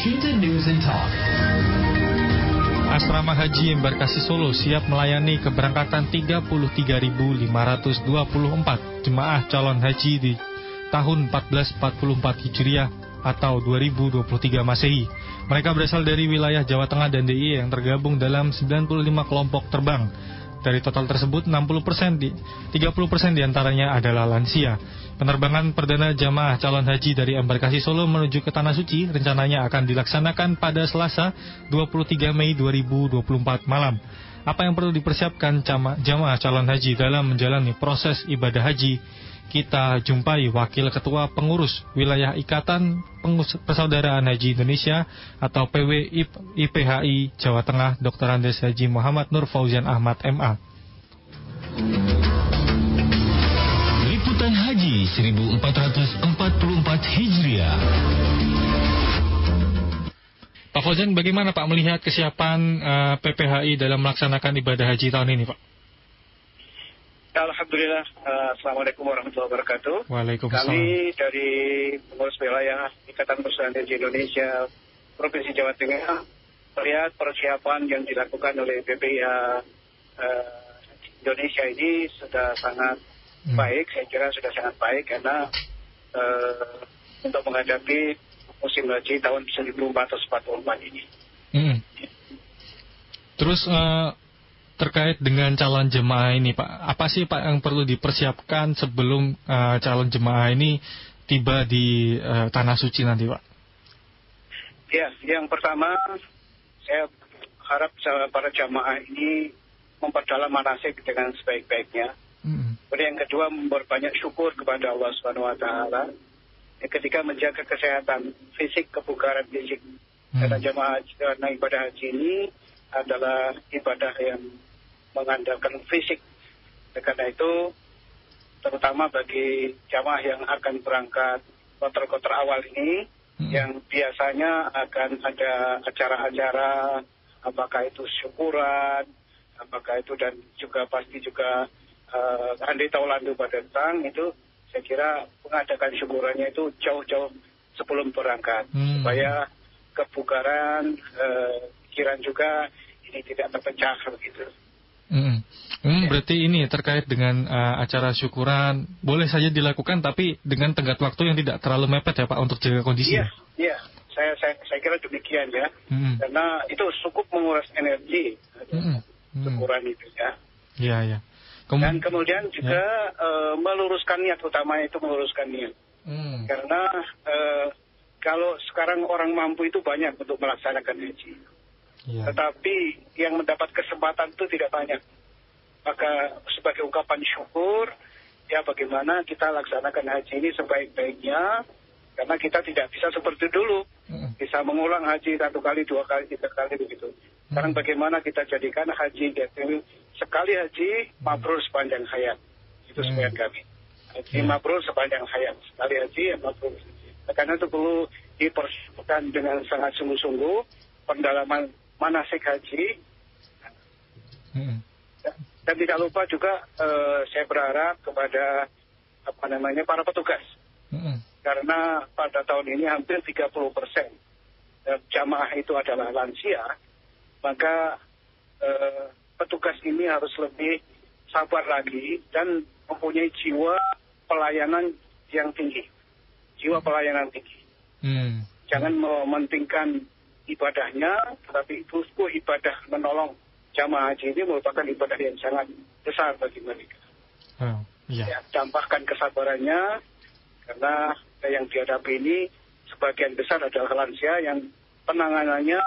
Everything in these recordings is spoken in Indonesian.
Washington News and Talk. Asrama Haji Embarkasi Solo siap melayani keberangkatan 33.524 jemaah calon haji di tahun 1444 Hijriah atau 2023 Masehi. Mereka berasal dari wilayah Jawa Tengah dan DIY yang tergabung dalam 95 kelompok terbang. Dari total tersebut, 30% diantaranya adalah lansia. Penerbangan perdana jamaah calon haji dari Embarkasi Solo menuju ke Tanah Suci rencananya akan dilaksanakan pada Selasa 23 Mei 2024 malam. Apa yang perlu dipersiapkan jamaah calon haji dalam menjalani proses ibadah haji? Kita jumpai Wakil Ketua Pengurus Wilayah Ikatan Persaudaraan Haji Indonesia atau PWIPHI Jawa Tengah, Dr. Andes Haji Muhammad Nur Fauzian Ahmad MA. Liputan Haji 1444 Hijriah. Pak Fauzian, bagaimana Pak melihat kesiapan PPHI dalam melaksanakan ibadah haji tahun ini, Pak? Alhamdulillah, Assalamualaikum warahmatullahi wabarakatuh. Waalaikumsalam. Kami dari pengurus wilayah Ikatan Persaudaraan Haji Indonesia Provinsi Jawa Tengah melihat persiapan yang dilakukan oleh PPIH Indonesia ini sudah sangat baik. Saya kira sudah sangat baik karena untuk menghadapi musim haji tahun 1444 ini. Terus terkait dengan calon jemaah ini, Pak, apa sih Pak yang perlu dipersiapkan sebelum calon jemaah ini tiba di Tanah Suci nanti, Pak? Ya, yang pertama saya harap para jamaah ini memperdalam manasik dengan sebaik-baiknya. Kemudian yang kedua, memperbanyak syukur kepada Allah Subhanahu Wa Taala. Yang ketiga, menjaga kesehatan fisik, kebugaran fisik. Karena karena ibadah haji ini adalah ibadah yang mengandalkan fisik. Karena itu, terutama bagi jamaah yang akan berangkat kloter-kloter awal ini, yang biasanya akan ada acara-acara, apakah itu syukuran, apakah itu dan juga pasti juga handai taulandu pada datang, itu saya kira mengadakan syukurannya itu jauh-jauh sebelum berangkat, supaya kebugaran, pikiran juga ini tidak terpecah begitu. Berarti ini terkait dengan acara syukuran boleh saja dilakukan tapi dengan tenggat waktu yang tidak terlalu mepet ya Pak untuk jaga kondisi. Iya. Saya kira demikian ya. Karena itu cukup menguras energi syukuran itu ya. Iya. Dan kemudian juga meluruskan niat, utamanya itu meluruskan niat. Karena kalau sekarang orang mampu itu banyak untuk melaksanakan haji. Tetapi yang mendapat kesempatan itu tidak banyak. Maka sebagai ungkapan syukur, ya bagaimana kita laksanakan haji ini sebaik-baiknya, karena kita tidak bisa seperti dulu, bisa mengulang haji 1 kali, 2 kali, 3 kali begitu. Sekarang bagaimana kita jadikan haji sekali haji mabrur sepanjang hayat. Itu sebagian kami. Haji mabrur sepanjang hayat. Sekali haji mabrur. Karena itu perlu dipersiapkan dengan sangat sungguh-sungguh pendalaman manasik haji. Dan tidak lupa juga saya berharap kepada para petugas. Karena pada tahun ini hampir 30% jamaah itu adalah lansia, maka petugas ini harus lebih sabar lagi dan mempunyai jiwa pelayanan yang tinggi. Jiwa pelayanan tinggi. Jangan mementingkan ibadahnya, tetapi itu ibadah menolong jamaah haji ini merupakan ibadah yang sangat besar bagi mereka. Tambahkan kesabarannya, karena yang dihadapi ini sebagian besar adalah lansia yang penanganannya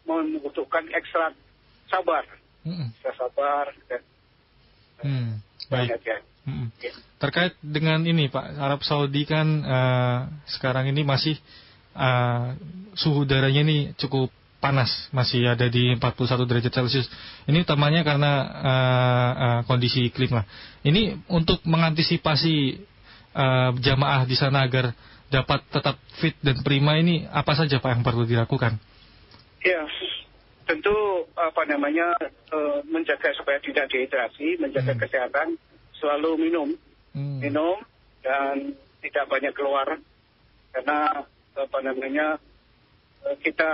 membutuhkan ekstra sabar. Sabar. Baik. Terkait dengan ini Pak, Arab Saudi kan sekarang ini masih suhu udaranya ini cukup panas, masih ada di 41 derajat Celcius. Ini utamanya karena kondisi iklim lah. Ini untuk mengantisipasi jamaah di sana agar dapat tetap fit dan prima, ini apa saja Pak yang perlu dilakukan? Ya, tentu menjaga supaya tidak dehidrasi, menjaga kesehatan, selalu minum dan tidak banyak keluar, karena kita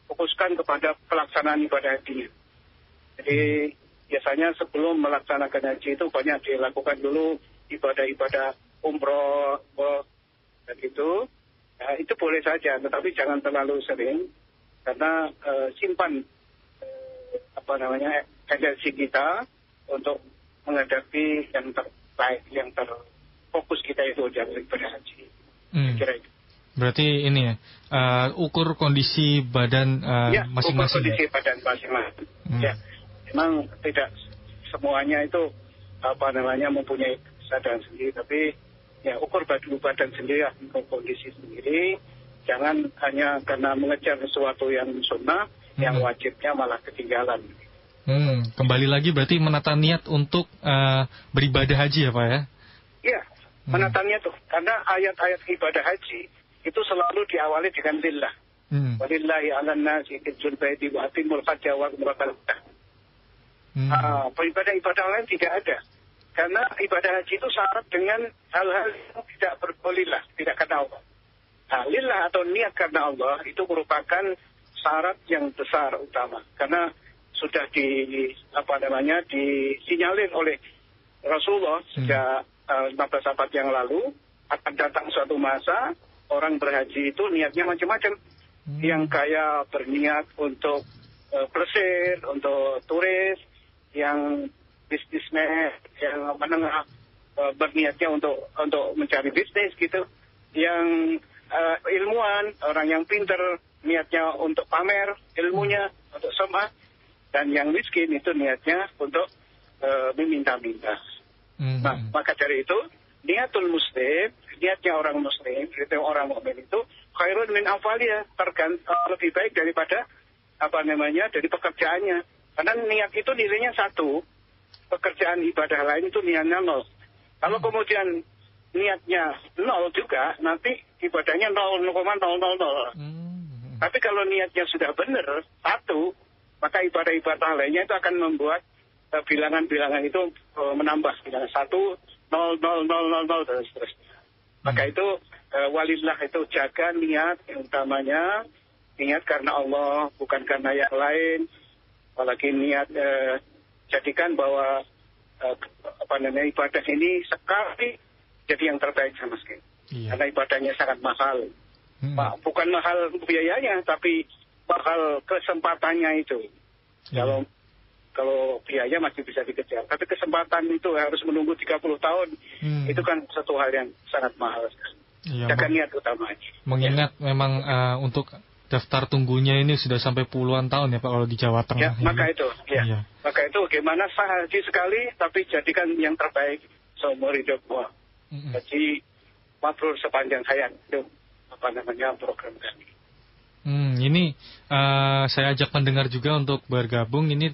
fokuskan kepada pelaksanaan ibadah haji. Jadi biasanya sebelum melaksanakan haji itu banyak dilakukan dulu ibadah-ibadah umroh dan itu. Nah, itu boleh saja, tetapi jangan terlalu sering karena simpan tendensi kita untuk menghadapi yang terbaik, yang terfokus kita itu ibadah haji. Kira itu. Berarti ini ya, ukur kondisi badan masing-masing. Ukur kondisi badan masing-masing. Ya, memang tidak semuanya itu mempunyai kesadaran sendiri, tapi ya ukur badan sendiri, ukur kondisi sendiri. Jangan hanya karena mengejar sesuatu yang sunnah, yang wajibnya malah ketinggalan. Kembali lagi berarti menata niat untuk beribadah haji ya Pak ya? Iya, menata niat tuh. Karena ayat-ayat ibadah haji itu selalu diawali dengan lillah. Walillahi 'alan nasi hijjul baiti wa atimul hajja wa umrata. Ibadah lain tidak ada. Karena ibadah haji itu syarat dengan hal-hal yang tidak berbolillah, tidak karena Allah. Lillah atau niat karena Allah itu merupakan syarat yang besar utama. Karena sudah disinyalir oleh Rasulullah sejak 15 abad yang lalu akan datang suatu masa orang berhaji itu niatnya macam-macam. Yang kaya berniat untuk plesir, untuk turis, yang bisnismen, yang menengah berniatnya untuk mencari bisnis gitu. Yang ilmuwan, orang yang pintar niatnya untuk pamer ilmunya, untuk sum'ah. Dan yang miskin itu niatnya untuk meminta-minta. Nah, maka dari itu niatul muslim, niatnya orang muslim, itu orang mukmin itu khairun min afaliyah, lebih baik daripada dari pekerjaannya. Karena niat itu nilainya 1, pekerjaan ibadah lain itu niatnya 0. Kalau kemudian niatnya 0 juga, nanti ibadahnya 0,000. Tapi kalau niatnya sudah benar 1, maka ibadah-ibadah lainnya itu akan membuat bilangan-bilangan itu menambah, bilangan 1, 0, 0, 0, 0, 0 dan seterusnya. Maka itu walillah itu jaga niat yang utamanya, niat karena Allah, bukan karena yang lain. Apalagi niat jadikan bahwa ibadah ini sekali jadi yang terbaik sama sekali. Karena ibadahnya sangat mahal. Bukan mahal biayanya, tapi mahal kesempatannya itu. Kalau biaya masih bisa dikejar, tapi kesempatan itu harus menunggu 30 tahun. Itu kan satu hal yang sangat mahal. Jaga niat utamanya. Mengingat memang untuk daftar tunggunya ini sudah sampai puluhan tahun ya Pak kalau di Jawa Tengah. Maka itu, maka itu bagaimana sah haji sekali, tapi jadikan yang terbaik seumur hidup. Haji mabrur sepanjang hayat itu program kami. Ini saya ajak pendengar juga untuk bergabung. Ini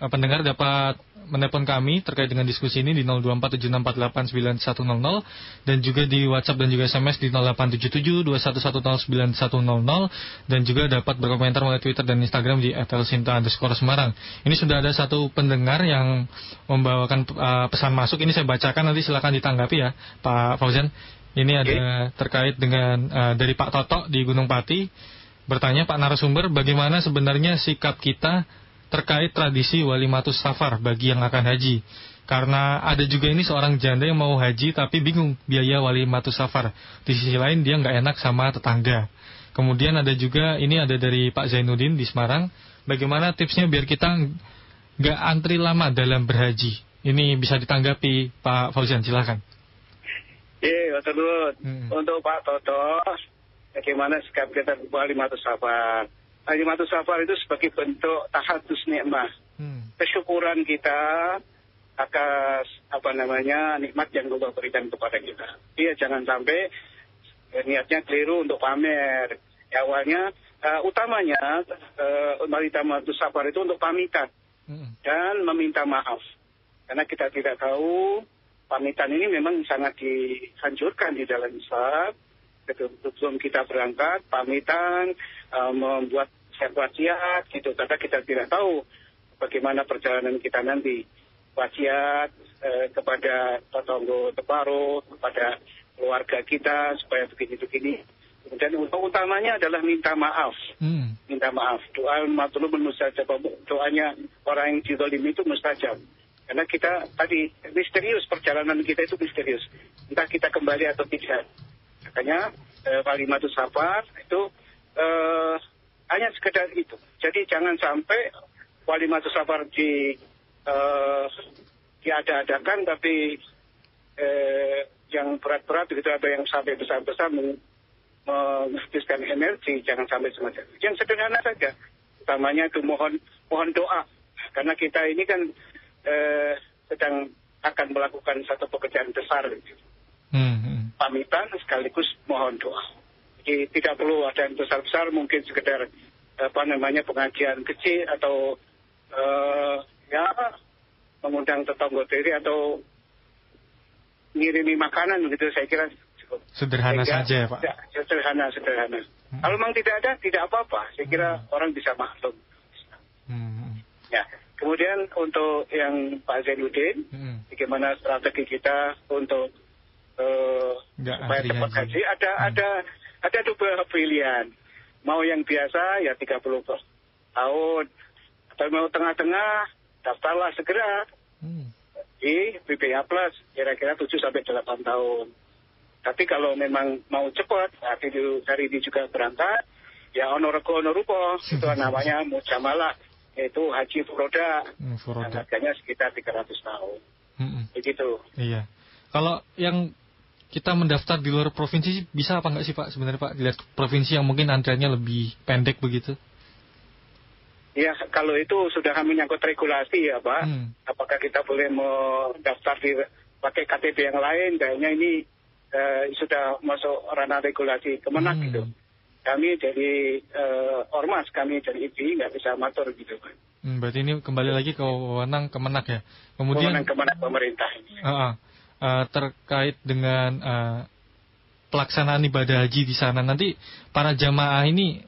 pendengar dapat menelpon kami terkait dengan diskusi ini di 0247648910 dan juga di WhatsApp dan juga SMS di 087721109100 dan juga dapat berkomentar melalui Twitter dan Instagram di @elsinta_Semarang. Ini sudah ada satu pendengar yang membawakan pesan masuk. Ini saya bacakan, nanti silakan ditanggapi ya Pak Fauzan. Ini ada terkait dengan dari Pak Toto di Gunung Pati. Bertanya Pak narasumber, bagaimana sebenarnya sikap kita terkait tradisi walimatus safar bagi yang akan haji? Karena ada juga ini seorang janda yang mau haji tapi bingung biaya walimatus safar. Di sisi lain dia nggak enak sama tetangga. Kemudian ada juga, ini ada dari Pak Zainuddin di Semarang. Bagaimana tipsnya biar kita nggak antri lama dalam berhaji? Ini bisa ditanggapi Pak Fauzan, silakan. Betul. Untuk Pak Toto, bagaimana sikap kita walimatus safar? Walimatus safar itu sebagai bentuk tahadus nikmah, kesyukuran kita atas nikmat yang Allah berikan kepada kita. Dia jangan sampai niatnya keliru untuk pamer. Awalnya utamanya walimatus safar itu untuk pamitan dan meminta maaf, karena kita tidak tahu pamitan ini memang sangat dianjurkan di dalam Islam. Sebelum kita berangkat, pamitan, membuat wasiat gitu, karena kita tidak tahu bagaimana perjalanan kita nanti. Wasiat kepada tetangga separuh, kepada keluarga kita supaya begini-begini. Kemudian utamanya adalah minta maaf. Minta maaf. Doa matlubun mustajab. Doanya orang yang dizalimi itu mustajab. Karena kita tadi misterius, perjalanan kita itu misterius. Entah kita kembali atau tidak. Makanya kalimatus safar itu hanya sekedar itu. Jadi jangan sampai kalimatus safar diada-adakan, tapi yang berat-berat begitu, ada yang sampai besar-besar menghabiskan energi. Jangan sampai semacam itu. Yang sederhana saja. Utamanya itu mohon doa. Karena kita ini kan sedang akan melakukan satu pekerjaan besar. Pamitan sekaligus mohon doa. Jadi tidak perlu ada yang besar-besar, mungkin sekedar pengajian kecil atau mengundang tetangga diri atau ngirimi makanan begitu, saya kira cukup. Sederhana saja ya Pak? Ya, sederhana. Kalau memang tidak ada, tidak apa-apa. Saya kira orang bisa maklum. Ya. Kemudian untuk yang Pak Zainuddin, bagaimana strategi kita untuk supaya cepat haji? Ada dua pilihan. Mau yang biasa ya 30 tahun, atau mau tengah-tengah, daftarlah segera di BPA Plus, kira-kira 7-8 tahun. Tapi kalau memang mau cepat, hari ini juga berangkat, ya honorego honorupo, itu namanya mujamalah, yaitu haji furoda. Harganya sekitar 300 tahun. Begitu. Iya. Kalau yang kita mendaftar di luar provinsi bisa apa enggak sih Pak sebenarnya Pak? Dilihat provinsi yang mungkin antriannya lebih pendek begitu. Ya, kalau itu sudah menyangkut regulasi ya Pak. Apakah kita boleh mendaftar pakai KTP yang lain? Kayaknya ini sudah masuk ranah regulasi Kemenak gitu. Kami dari Ormas, kami dari IPI nggak bisa matur gitu Pak. Berarti ini kembali lagi ke wewenang Kemenak ya. Kemudian wewenang Kemenak pemerintah ini. Terkait dengan pelaksanaan ibadah haji di sana, nanti para jamaah ini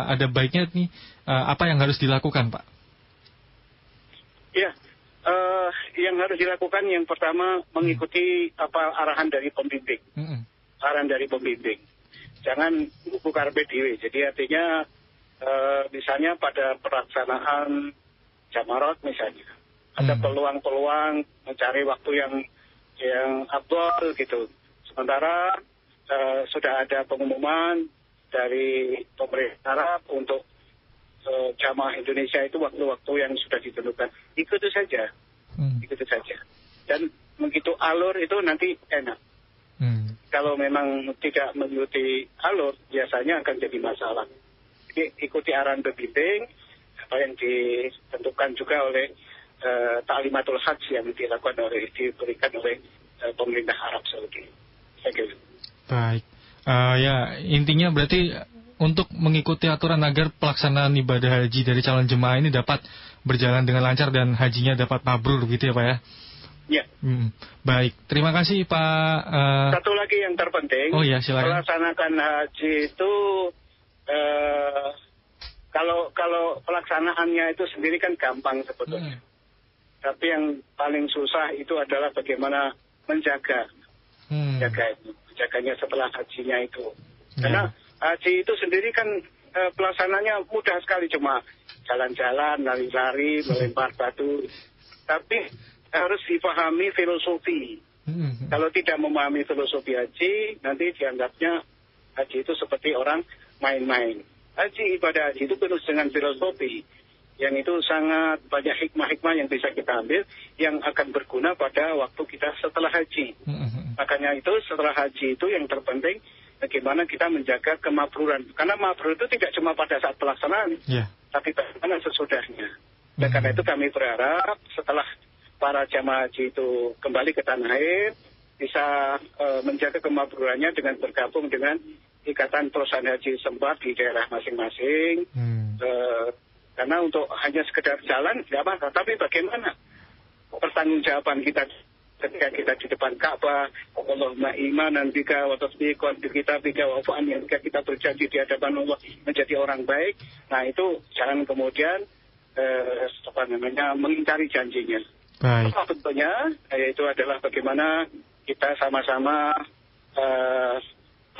ada baiknya nih apa yang harus dilakukan Pak? Ya, yang harus dilakukan yang pertama mengikuti arahan dari pembimbing. Arahan dari pembimbing. Jangan buku karpe dhewe. Jadi artinya misalnya pada pelaksanaan Jamarat misalnya, ada peluang-peluang mencari waktu yang afdal gitu. Sementara sudah ada pengumuman dari pemerintah Arab untuk jamaah Indonesia itu waktu-waktu yang sudah ditentukan. Ikuti saja. Dan begitu alur itu nanti enak. Kalau memang tidak mengikuti alur, biasanya akan jadi masalah. Jadi ikuti arahan pembimbing, apa yang ditentukan juga oleh Ta'limatul Hajj yang diberikan oleh pemerintah Arab Saudi. Baik. Ya, intinya berarti untuk mengikuti aturan agar pelaksanaan ibadah haji dari calon jemaah ini dapat berjalan dengan lancar dan hajinya dapat mabrur gitu ya Pak ya? Ya. Baik, terima kasih Pak. Satu lagi yang terpenting, silakan. Melaksanakan haji itu kalau pelaksanaannya itu sendiri kan gampang sebetulnya. Tapi yang paling susah itu adalah bagaimana menjaganya setelah hajinya itu. Karena haji itu sendiri kan pelaksananya mudah sekali, cuma jalan-jalan, lari-lari, melempar batu. Tapi harus dipahami filosofi. Kalau tidak memahami filosofi haji, nanti dianggapnya haji itu seperti orang main-main. Ibadah haji itu penuh dengan filosofi. Yang itu sangat banyak hikmah-hikmah yang bisa kita ambil, yang akan berguna pada waktu kita setelah haji. Makanya itu setelah haji itu yang terpenting, bagaimana kita menjaga kemabruran. Karena mabrur itu tidak cuma pada saat pelaksanaan, tapi bagaimana sesudahnya. Dan karena itu kami berharap setelah para jamaah haji itu kembali ke tanah air, bisa menjaga kemabrurannya dengan bergabung dengan ikatan perusahaan haji sempat di daerah masing-masing. Karena untuk hanya sekedar jalan tidak apa, tapi bagaimana pertanggungjawaban kita ketika kita di depan Ka'bah, Allahumma imanan bika wa tasdiqan bi kitabika wa wafa'an, ketika kita berjanji di hadapan Allah menjadi orang baik. Nah itu jangan kemudian mengingkari janjinya. Baik. Tentunya yaitu adalah bagaimana kita sama-sama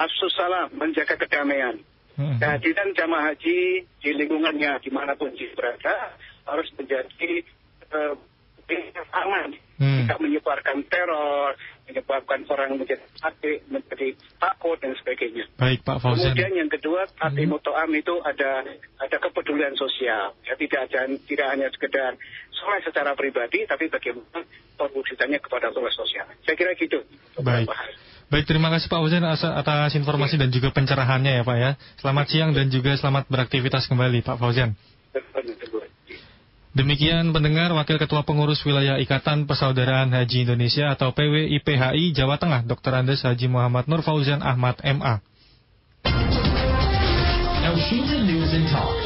afsus salam, menjaga kedamaian. Kehadiran jamaah haji di lingkungannya dimanapun dia berada harus menjadi aman, tidak menyebarkan teror, menyebabkan orang menjadi takut dan sebagainya. Baik, Pak Fauzan. Kemudian yang kedua, Tatimu To'am itu ada kepedulian sosial. Ya, tidak hanya sekedar soleh secara pribadi, tapi bagaimana perwujudannya kepada soleh sosial. Saya kira gitu. Baik. Baik, terima kasih Pak Fauzan atas informasi dan juga pencerahannya ya Pak ya. Selamat siang dan juga selamat beraktivitas kembali Pak Fauzan. Demikian pendengar, Wakil Ketua Pengurus Wilayah Ikatan Persaudaraan Haji Indonesia atau PWIPHI Jawa Tengah, Dr. Andes Haji Muhammad Nur Fauzan Ahmad MA. Elshinta News and Talk.